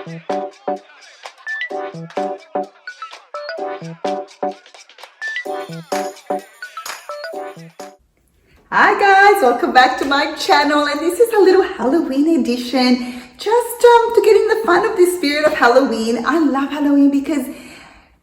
Hi guys, welcome back to my channel, and this is a little Halloween edition, just to get in the fun of the spirit of Halloween. I love Halloween because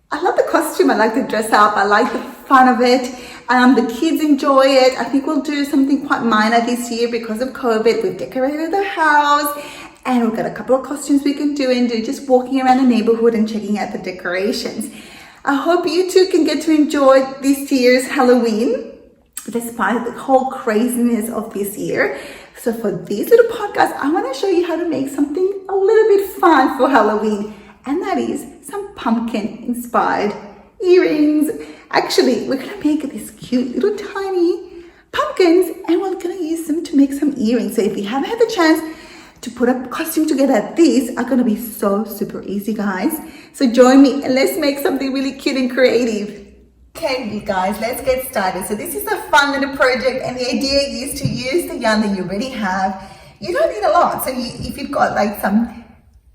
I love the costume, I like to dress up, I like the fun of it. The kids enjoy it. I think we'll do something quite minor this year because of COVID. We've decorated the house and we've got a couple of costumes we can do and do just walking around the neighborhood and checking out the decorations. I hope you too can get to enjoy this year's Halloween despite the whole craziness of this year. So for this little podcast, I want to show you how to make something a little bit fun for Halloween, and that is some pumpkin inspired earrings. Actually, we're gonna make these cute little tiny pumpkins and we're gonna use them to make some earrings. So if you haven't had the chance to put a costume together, these are gonna be so super easy, guys. So join me and let's make something really cute and creative. Okay, you guys, let's get started. So this is a fun little project, and the idea is to use the yarn that you already have. You don't need a lot. So if you've got like some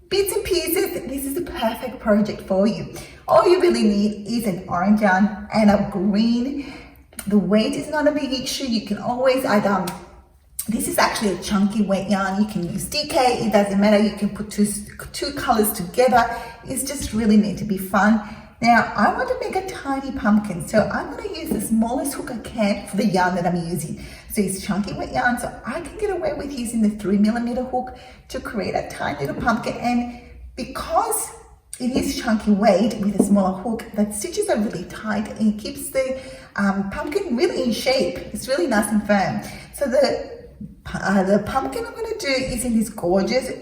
bits and pieces, this is the perfect project for you. All you really need is an orange yarn and a green. The weight is not a big issue. You can always add, this is actually a chunky wet yarn. You can use DK, it doesn't matter. You can put two colors together. It's just really meant to be fun. Now, I want to make a tiny pumpkin, so I'm going to use the smallest hook I can for the yarn that I'm using. So it's chunky wet yarn, so I can get away with using the 3mm hook to create a tiny little pumpkin. And because it is chunky weight with a smaller hook, the stitches are really tight and it keeps the pumpkin really in shape. It's really nice and firm. So the pumpkin I'm going to do is in this gorgeous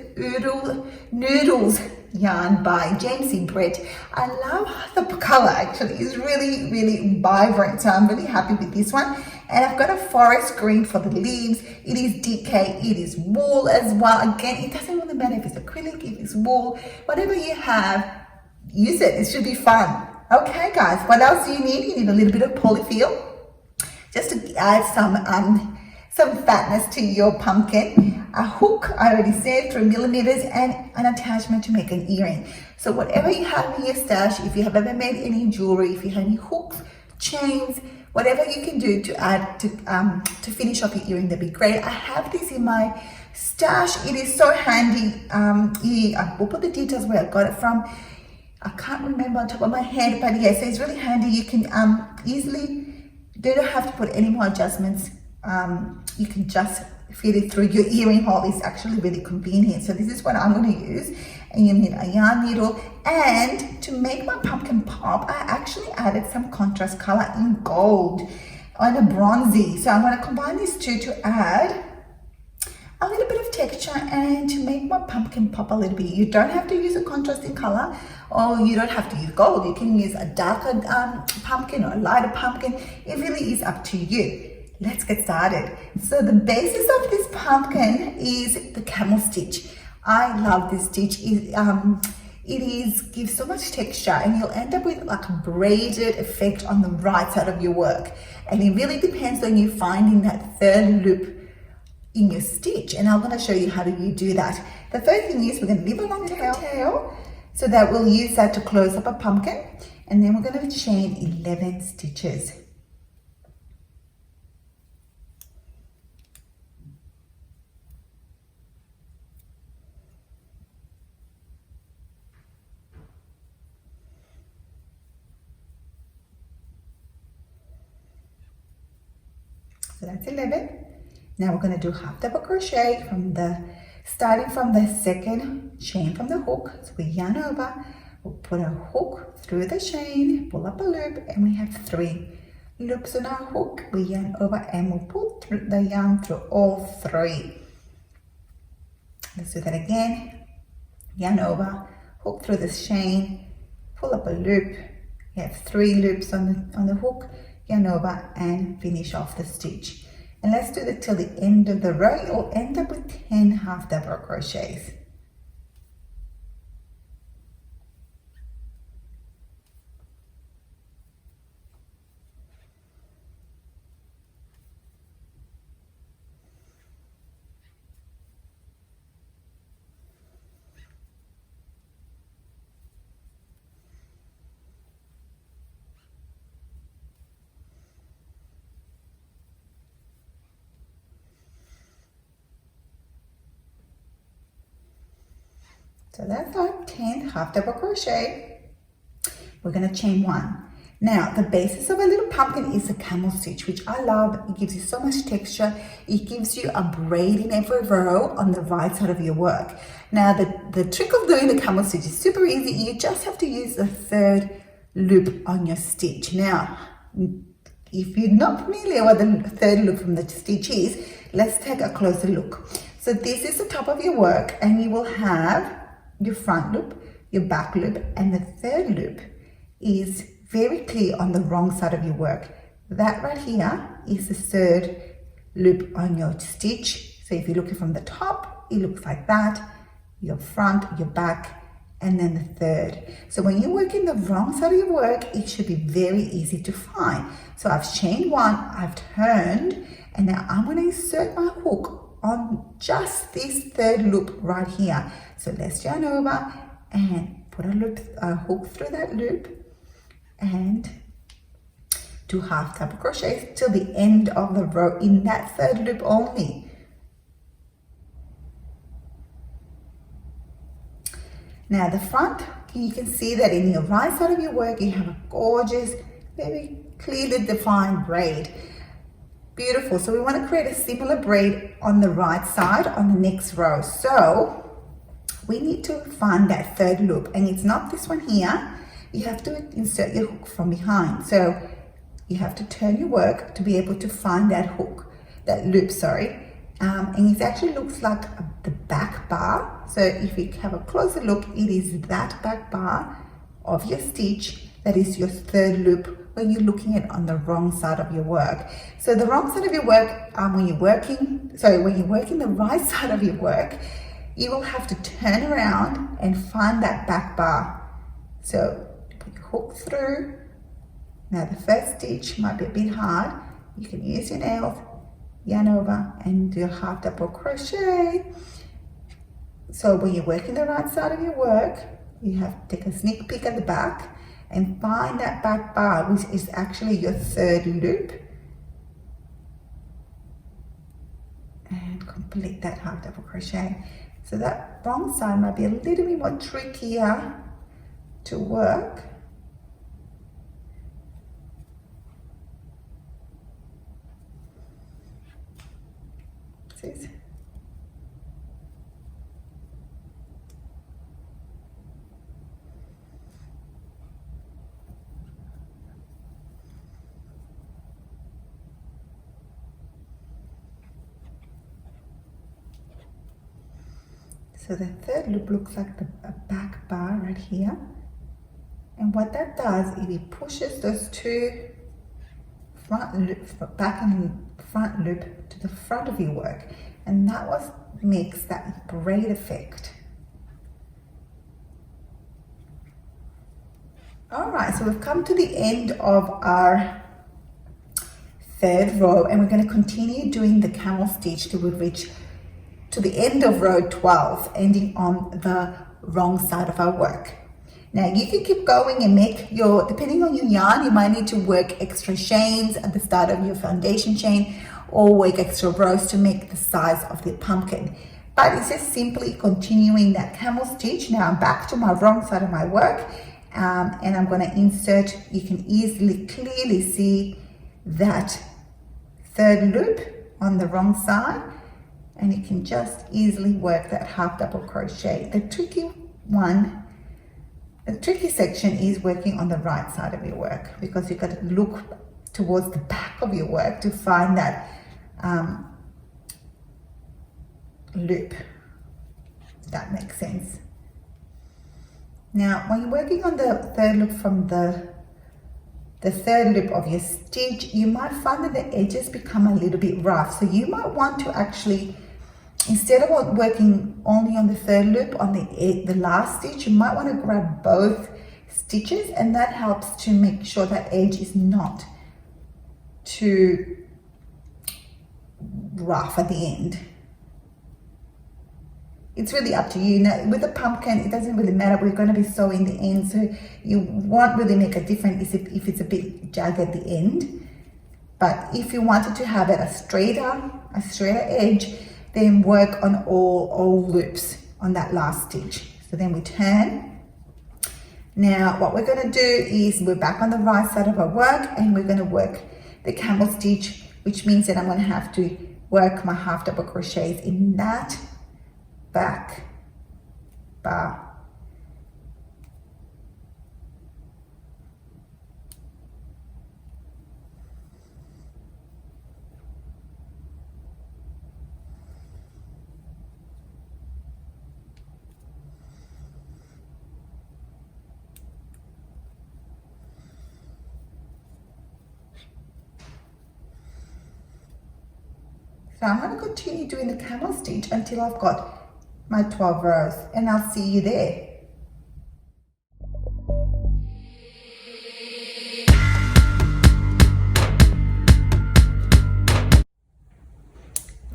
noodles yarn by James E. Brett. I love the color, actually. It's really, really vibrant, so I'm really happy with this one. And I've got a forest green for the leaves. It is DK, it is wool as well. Again, it doesn't really matter if it's acrylic, if it's wool, whatever you have, use it. It should be fun. Okay, guys, what else do you need? You need a little bit of polyfill just to add some fatness to your pumpkin. A hook, I already said, 3mm, and an attachment to make an earring. So whatever you have in your stash, if you have ever made any jewelry, if you have any hooks, chains, whatever you can do to add to finish off your earring, that'd be great. I have this in my stash. It is so handy. I will put the details where I got it from. I can't remember on top of my head, but yeah, so it's really handy. You can easily, you don't have to put any more adjustments. You can just fit it through your earring hole. Is actually really convenient. So this is what I'm going to use, and you need a yarn needle. And to make my pumpkin pop, I actually added some contrast color in gold on a bronzy. So I'm going to combine these two to add a little bit of texture and to make my pumpkin pop a little bit. You don't have to use a contrasting color, or you don't have to use gold. You can use a darker pumpkin or a lighter pumpkin. It really is up to you. Let's get started. So the basis of this pumpkin is the camel stitch. I love this stitch. It gives so much texture, and you'll end up with like a braided effect on the right side of your work. And it really depends on you finding that third loop in your stitch. And I'm going to show you how you do that. The first thing is we're going to leave a long tail so that we'll use that to close up a pumpkin. And then we're going to chain 11 stitches. So that's 11. Now we're going to do half double crochet starting from the second chain from the hook. So we yarn over, we'll put a hook through the chain, pull up a loop, and we have 3 loops on our hook. We yarn over and we'll pull through the yarn through all 3. Let's do that again. Yarn over, hook through the chain, pull up a loop. You have 3 loops on the hook, yarn over, and finish off the stitch. And let's do that till the end of the row. You'll end up with 10 half double crochets. So that's our 10th half double crochet. We're going to chain 1. Now, the basis of a little pumpkin is a camel stitch, which I love. It gives you so much texture. It gives you a braid in every row on the right side of your work. Now, the trick of doing the camel stitch is super easy. You just have to use the 3rd loop on your stitch. Now, if you're not familiar with the 3rd loop from the stitch is, let's take a closer look. So this is the top of your work, and you will have your front loop, your back loop, and the 3rd loop is very clear on the wrong side of your work. That right here is the 3rd loop on your stitch. So if you're looking from the top, it looks like that. Your front, your back, and then the 3rd. So when you're working the wrong side of your work, it should be very easy to find. So I've chained 1, I've turned, and now I'm going to insert my hook on just this 3rd loop right here. So let's yarn over and put a hook through that loop and do half double crochets till the end of the row in that 3rd loop only. Now the front, you can see that in your right side of your work you have a gorgeous, very clearly defined braid. Beautiful. So we want to create a similar braid on the right side on the next row. So we need to find that 3rd loop, and it's not this one here. You have to insert your hook from behind. So you have to turn your work to be able to find that hook, that loop, sorry. And it actually looks like the back bar. So if you have a closer look, it is that back bar of your stitch that is your 3rd loop when you're looking at on the wrong side of your work. So the wrong side of your work, when you're working the right side of your work, you will have to turn around and find that back bar. So put your hook through. Now the first stitch might be a bit hard. You can use your nails, yarn over, and do a half double crochet. So when you're working the right side of your work, you have to take a sneak peek at the back and find that back bar, which is actually your 3rd loop, and complete that half double crochet. So that wrong side might be a little bit more trickier to work. See? So the 3rd loop looks like a back bar right here. And what that does is it pushes those 2 back and front loop to the front of your work. And that makes that braid effect. All right, so we've come to the end of our 3rd row, and we're going to continue doing the camel stitch till we reach to the end of row 12, ending on the wrong side of our work. Now you can keep going and make depending on your yarn, you might need to work extra chains at the start of your foundation chain or work extra rows to make the size of the pumpkin. But it's just simply continuing that camel stitch. Now I'm back to my wrong side of my work, and I'm going to insert, you can clearly see that 3rd loop on the wrong side, and you can just easily work that half double crochet. The tricky section is working on the right side of your work, because you've got to look towards the back of your work to find that loop, if that makes sense. Now when you're working on the 3rd loop from the 3rd loop of your stitch, you might find that the edges become a little bit rough. So you might want to actually, instead of working only on the 3rd loop on the last stitch, you might want to grab both stitches, and that helps to make sure that edge is not too rough at the end. It's really up to you. Now with the pumpkin, it doesn't really matter. We're going to be sewing the end, so you won't really make a difference if it's a bit jagged at the end. But if you wanted to have it a straighter edge, then work on all loops on that last stitch. So then we turn. Now what we're going to do is we're back on the right side of our work, and we're going to work the camel stitch, which means that I'm going to have to work my half double crochets in that back bar. So I'm going to continue doing the camel stitch until I've got my 12 rows, and I'll see you there.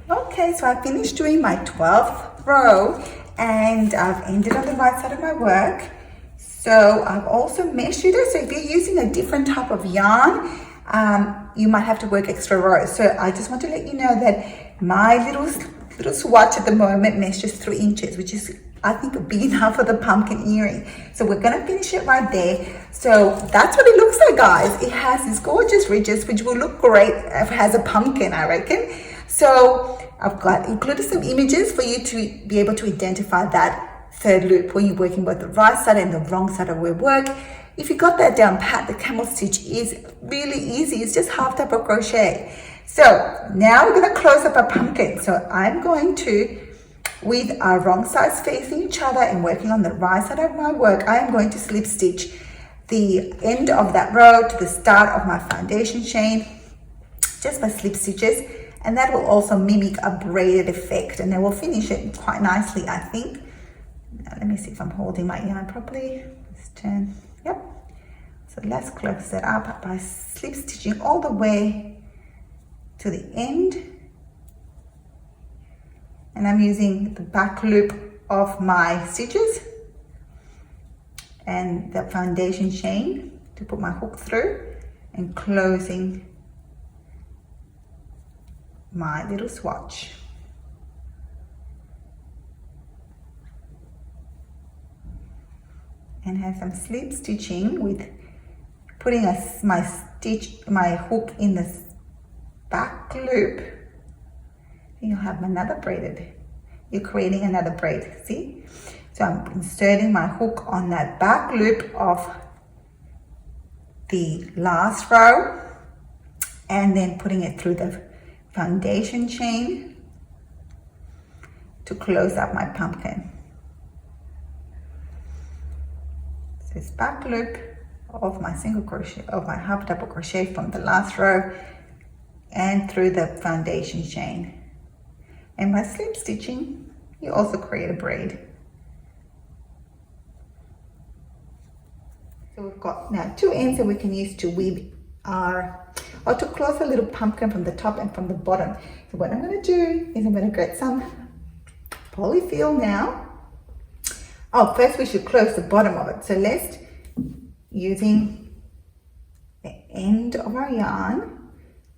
Okay, so I finished doing my 12th row, and I've ended on the right side of my work. So I've also measured it. So if you're using a different type of yarn, you might have to work extra rows. So I just want to let you know that my little swatch at the moment measures 3 inches, which is, I think, big enough for the pumpkin earring. So we're gonna finish it right there. So that's what it looks like, guys. It has these gorgeous ridges, which will look great if it has a pumpkin, I reckon. So I've got included some images for you to be able to identify that third loop when you're working both the right side and the wrong side of your work. If you got that down pat, the camel stitch is really easy. It's just half double crochet. So now we're going to close up our pumpkin. So I'm going to, with our wrong sides facing each other and working on the right side of my work, I am going to slip stitch the end of that row to the start of my foundation chain, just by slip stitches. And that will also mimic a braided effect, and then we'll finish it quite nicely, I think. Now, let me see if I'm holding my yarn properly. Let's turn. Yep. So let's close that up by slip stitching all the way to the end. And I'm using the back loop of my stitches and the foundation chain to put my hook through, and closing my little swatch. And have some slip stitching with putting my hook in the back loop. You'll have another braided, you're creating another braid, see? So I'm inserting my hook on that back loop of the last row, and then putting it through the foundation chain to close up my pumpkin. So it's back loop of my single crochet, of my half double crochet from the last row and through the foundation chain. And by slip stitching, you also create a braid. So we've got now 2 ends that we can use to weave or to close a little pumpkin from the top and from the bottom. So what I'm going to do is I'm going to get some polyfill now. Oh, first we should close the bottom of it. So let's, using the end of our yarn,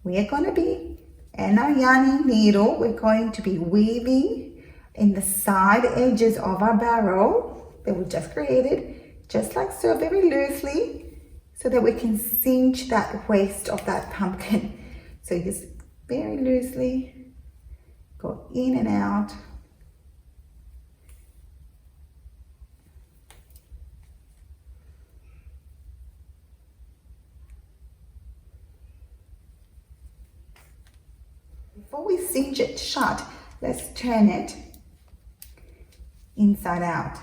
we are going to be, and our yarning needle, we're going to be weaving in the side edges of our barrel that we just created, just like so, very loosely, so that we can cinch that waist of that pumpkin. So just very loosely go in and out. Before we cinch it shut, let's turn it inside out.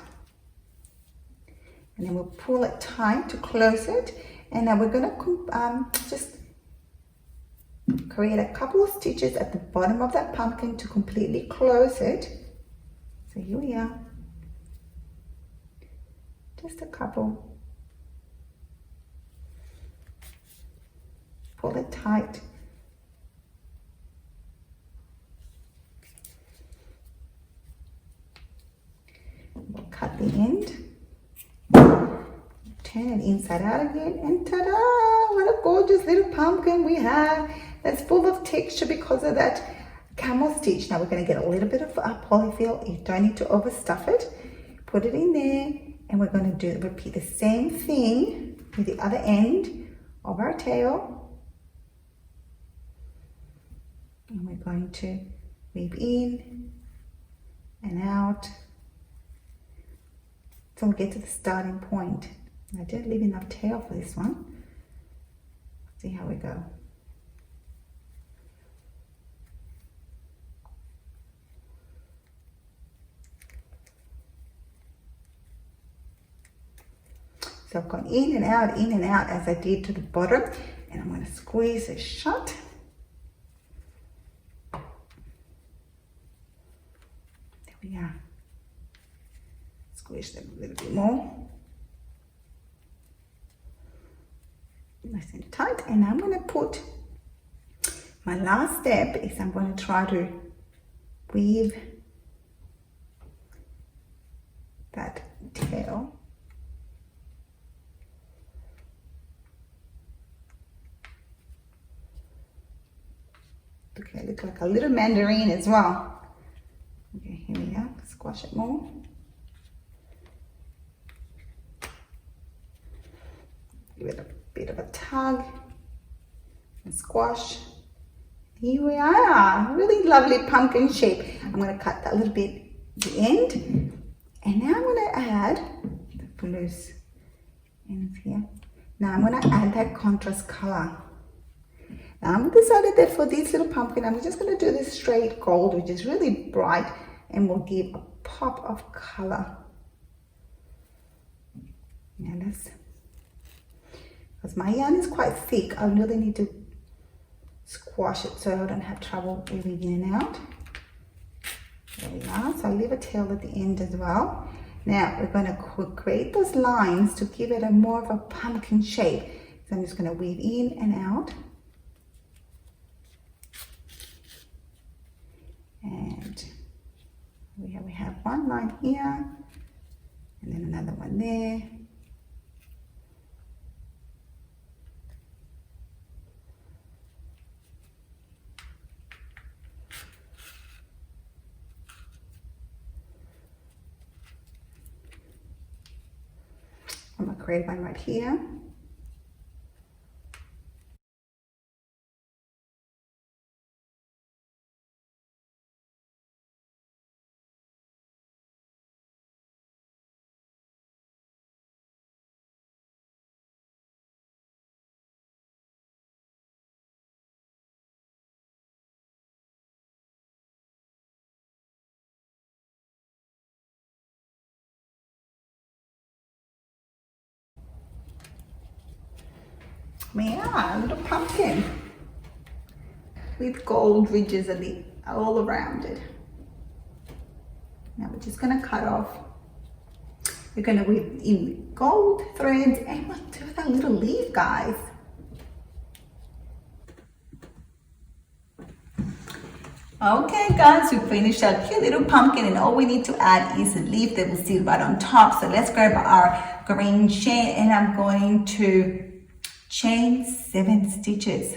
And then we'll pull it tight to close it. And now we're going to just create a couple of stitches at the bottom of that pumpkin to completely close it. So here we are. Just a couple. Pull it tight. We'll cut the end. Turn it inside out again, and ta-da! What a gorgeous little pumpkin we have that's full of texture because of that camel stitch. Now we're going to get a little bit of polyfill. You don't need to overstuff it. put it in there, and we're going to repeat the same thing with the other end of our tail. And we're going to weave in and out till we get to the starting point. I didn't leave enough tail for this one. See how we go. So I've gone in and out as I did to the bottom, and I'm going to squeeze it shut. There we are. Squeeze them a little bit more. Nice and tight. And I'm going to put, my last step is I'm going to try to weave that tail okay, look like a little mandarin as well. Okay, here we go. Squash it more. Give it a bit of a tug and squash. Here we are. Really lovely pumpkin shape. I'm going to cut that little bit at the end. And now I'm going to add the loose ends here. Now I'm going to add that contrast color. Now I've decided that for this little pumpkin, I'm just going to do this straight gold, which is really bright and will give a pop of color. Now let's, because my yarn is quite thick, I really need to squash it so I don't have trouble weaving in and out. There we are. So I'll leave a tail at the end as well. Now we're going to create those lines to give it a more of a pumpkin shape. So I'm just going to weave in and out. And we have one line here, and then another one there. I'm going to create one right here. Yeah, a little pumpkin with gold ridges all around it. Now we're just going to cut off. We're going to weave in gold threads and we'll do that little leaf, guys. Okay guys, we finished our cute little pumpkin and all we need to add is a leaf that will sit right on top. So let's grab our green chain and I'm going to chain 7 stitches.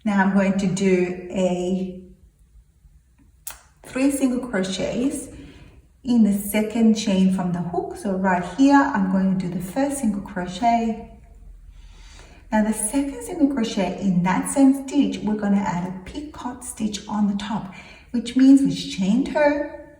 Now I'm going to do 3 single crochets in the second chain from the hook. So right here, I'm going to do the first single crochet. Now the second single crochet in that same stitch, we're going to add a picot stitch on the top, which means we chained her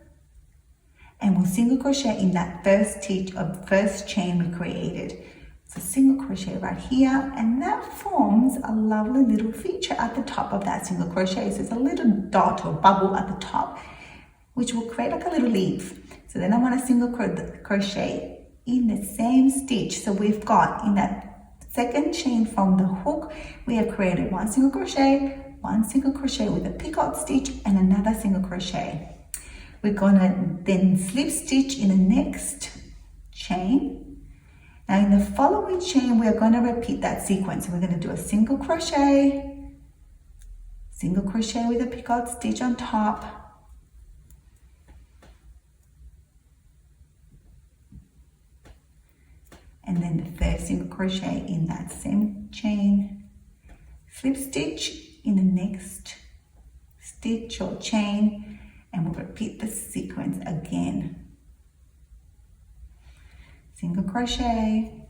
and we'll single crochet in that first stitch of the first chain we created. So single crochet right here, and that forms a lovely little feature at the top of that single crochet. So it's a little dot or bubble at the top, which will create like a little leaf. So then I want to single crochet in the same stitch. So we've got in that second chain from the hook, we have created 1 single crochet, 1 single crochet with a picot stitch and another single crochet. We're gonna then slip stitch in the next chain. Now in the following chain, we are going to repeat that sequence. We're going to do a single crochet with a picot stitch on top, and then the third single crochet in that same chain, slip stitch in the next stitch or chain, and we'll repeat the sequence again. Single crochet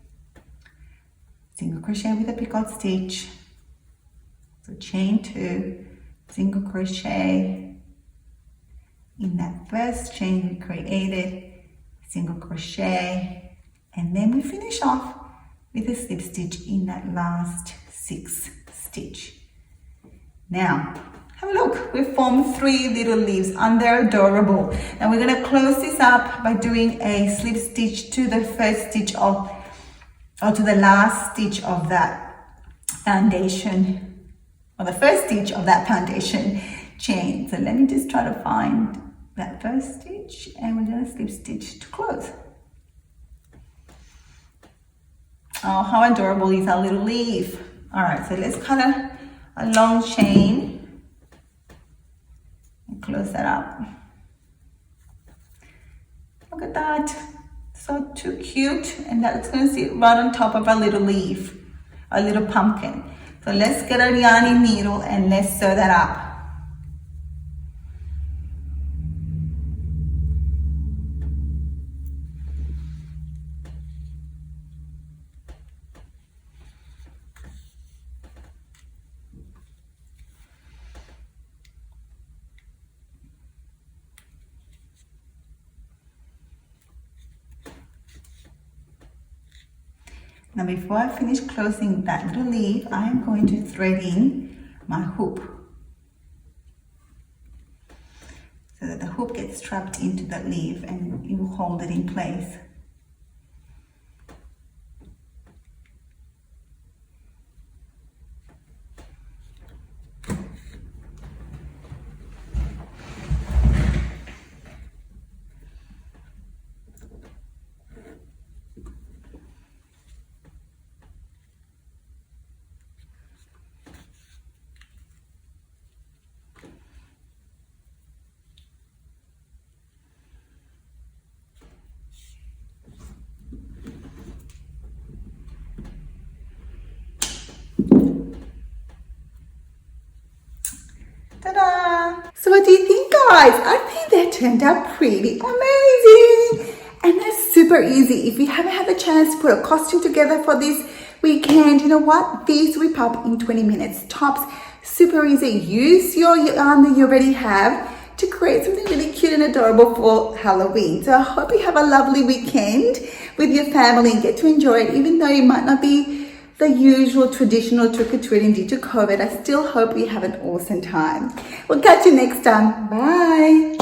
with a picot stitch, so chain 2, single crochet in that first chain we created, single crochet, and then we finish off with a slip stitch in that last 6th stitch. Now have a look, we've formed 3 little leaves and they're adorable. Now we're going to close this up by doing a slip stitch to the first stitch of, or to the last stitch of that foundation, or the first stitch of that foundation chain. So let me just try to find that first stitch, and we're going to slip stitch to close. Oh, how adorable is our little leaf. All right, so let's cut a long chain and close that up. Look at that, so too cute, and that's going to sit right on top of our little leaf, our little pumpkin. So let's get our yarny needle and let's sew that up. Now before I finish closing that little leaf, I'm going to thread in my hoop, so that the hoop gets trapped into that leaf and it will hold it in place. Ta-da! So what do you think, guys? I think that turned out pretty amazing, and that's super easy. If you haven't had the chance to put a costume together for this weekend, you know what? These whip up in 20 minutes tops. Super easy. Use your yarn that you already have to create something really cute and adorable for Halloween. So I hope you have a lovely weekend with your family and get to enjoy it, even though it might not be the usual traditional trick-or-treating due to COVID. I still hope you have an awesome time. We'll catch you next time. Bye.